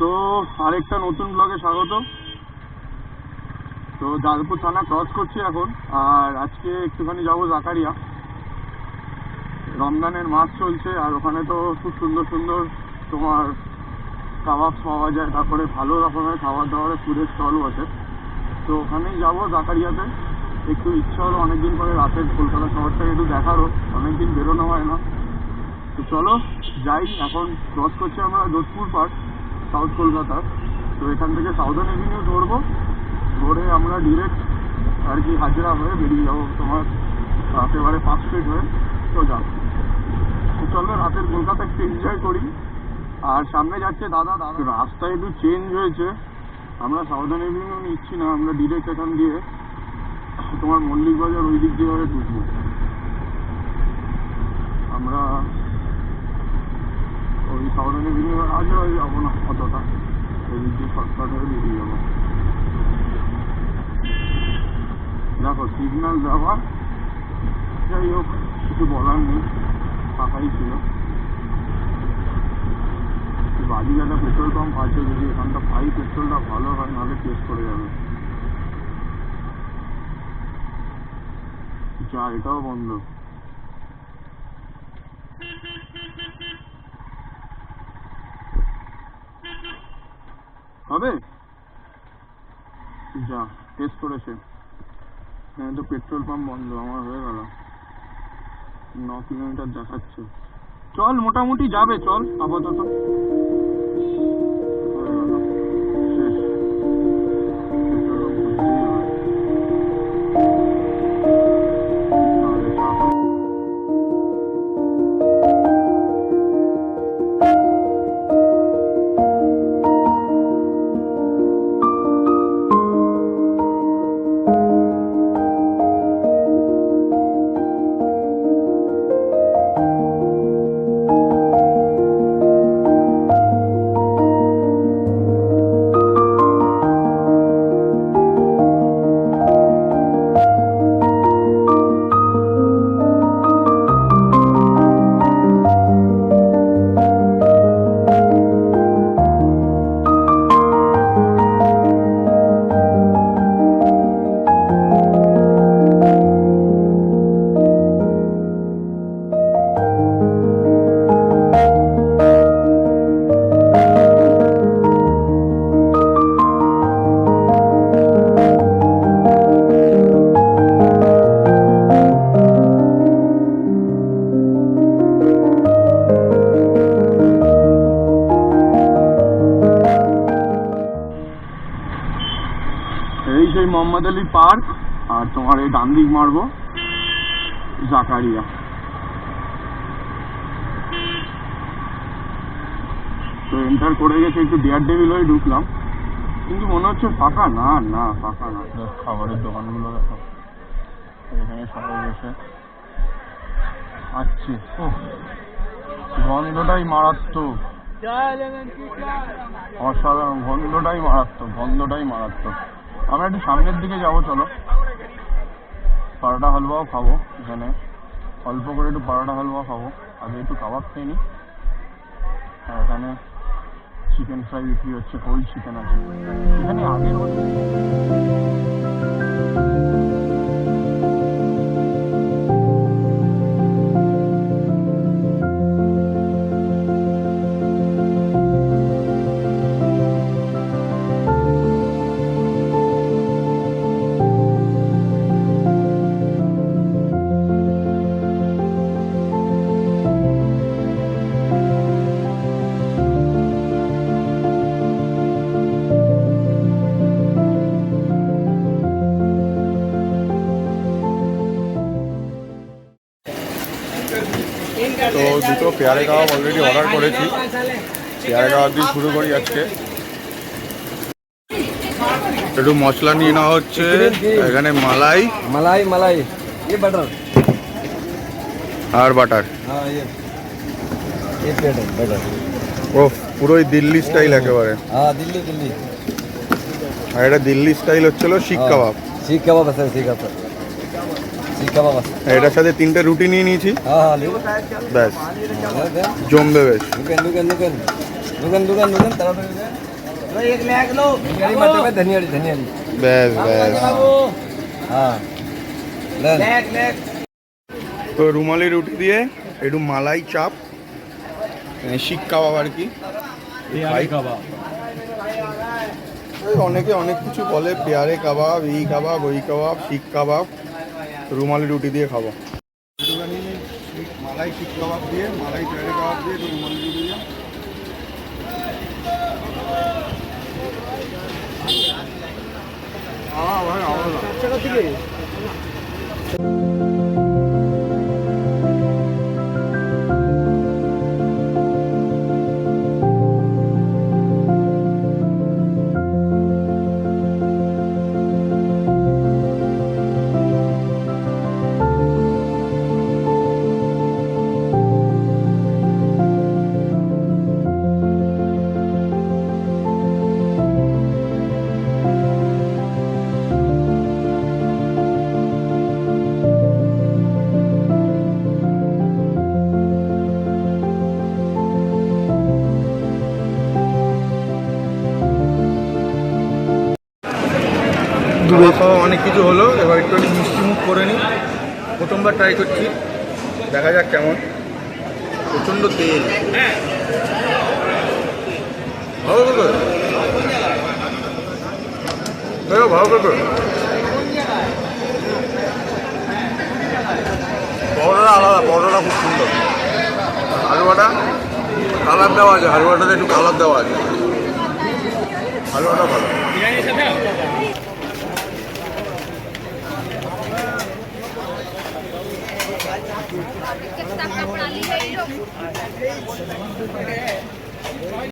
তো আরেকটা নতুন ব্লগে স্বাগত। তো জালপুর থানা ক্রস করছি এখন, আর আজকে একটুখানি যাবো জাকারিয়া। রমজানের মাস চলছে, আর ওখানে তো খুব সুন্দর সুন্দর তোমার কাবাব পাওয়া যায়, তারপরে ভালো রকমের খাবার দাবারের ফুডের স্টলও আছে। তো ওখানেই যাবো জাকারিয়াতে। একটু ইচ্ছা হলো অনেকদিন পরে রাতের কলকাতা শহরটাকে একটু দেখারও, অনেকদিন বেরোনো হয় না। তো চলো যাই। এখন ক্রস করছি আমরা যোধপুর পার্ক, সাউথ কলকাতার। তো এখান থেকে সাউদার্ন এভিনিউ ধরবো, ধরে আমরা ডিরেক্ট আর কি হাজরা হয়ে বেরিয়ে যাবো তোমার একেবারে 5 ফিট হয়ে সোজা। তো চলো রাতের কলকাতা একটু এনজয় করি। আর সামনে যাচ্ছে দাদা, রাস্তায় একটু চেঞ্জ হয়েছে, আমরা সাউদার্ন এভিনিউ নিচ্ছি না, আমরা ডিরেক্ট এখান দিয়ে তোমার মল্লিক বাজার ওই দিক দিয়ে ঢুকবো। আমরা ওই সাউদার্ন এভিনিউ আগে যাবো না অতটা, ওই দিক দিয়ে শর্টকাট হয়ে বেরিয়ে যাবো। দেখো সিগন্যাল দেওয়া, যাই হোক কিছু বলার নেই, ফাঁকাই ছিল। বাড়ির একটা পেট্রোল পাম্প আছে, যদি এখানটা পাই পেট্রোলটা ভালো হয়, নাহলে টেস্ট করে যাবে। যা এটাও বন্ধ। হবে যা টেস্ট করেছে, হ্যাঁ তো পেট্রোল পাম্প বন্ধ। আমার হয়ে গেল 9 কিলোমিটার দেখাচ্ছে। চল মোটামুটি যাবে, চল আপাতত। এই সেই মোহাম্মদ আলী পার্ক, আর তোমার এই ডান দিক মারবো জাকারিয়া। তো এন্টার করে গেছে, একটু ডিয়ার ডেভিল হয়ে ঢুকলাম, কিন্তু মনে হচ্ছে ফাঁকা না। না ফাঁকা না, খাবারের দোকানগুলো দেখো, এখানে সবাই বসে আসছে। ও গন্ধটাই মারাত্মক, অসাধারণ গন্ধটাই মারাত্মক। আমরা একটু সামনের দিকে যাবো, চলো। পারোটা হালুয়াও খাবো এখানে, অল্প করে একটু পারোটা হালুয়া খাবো। আগে একটু কাবাব খেয়ে নিই। আর এখানে চিকেন ফ্রাই বিক্রি হচ্ছে, হোল চিকেন আছে এখানে। আগের বছর তো দুটো পেয়ারে কাবাব অলরেডি অর্ডার করেছি। পেয়ারে কাবাব দিয়ে শুরু করি আজকে। একটু মশলা নিয়ে নেওয়া হচ্ছে, এখানে মালাই মালাই মালাই বাটার আর বাটার। ও পুরোই দিল্লি স্টাইল একেবারে। আর এটা দিল্লি স্টাইল হচ্ছিল শিক কাবাব। এটার সাথে 3টে রুটি নিয়ে নিয়েছি, ব্যাস জমবে বেশ। ব্যাস ব্যাস। তো রুমালি রুটি দিয়ে একটু মালাই চাপ, শিক কাবাব আর কি খাই। অনেকে অনেক কিছু বলে, পেয়ারে কাবাব, এই কাবাব, ওই কাবাব, শিক কাবাব। রুমালি রুটি দিয়ে খাবো একটুখানি, মালাই শিক কাবাব দিয়ে, মালাই পেয়ারে কাবাব দিয়ে, একটু রুমালি রুটি দিয়ে। ভাই খাওয়া খাওয়া অনেক কিছু হলো, এবার একটু মিষ্টি মুখ করে নিই। প্রথমবার ট্রাই করছি, দেখা যাক কেমন। প্রচণ্ড তেল, ভালো করে ভালো করে। পরোটাটা আলাদা, পরোটাটা খুব সুন্দর। হালুয়াটা কালার দেওয়া আছে, হালুয়াটাতে একটু কালার দেওয়া আছে, হালুয়াটা ভালো। कितना कपड़ा लिए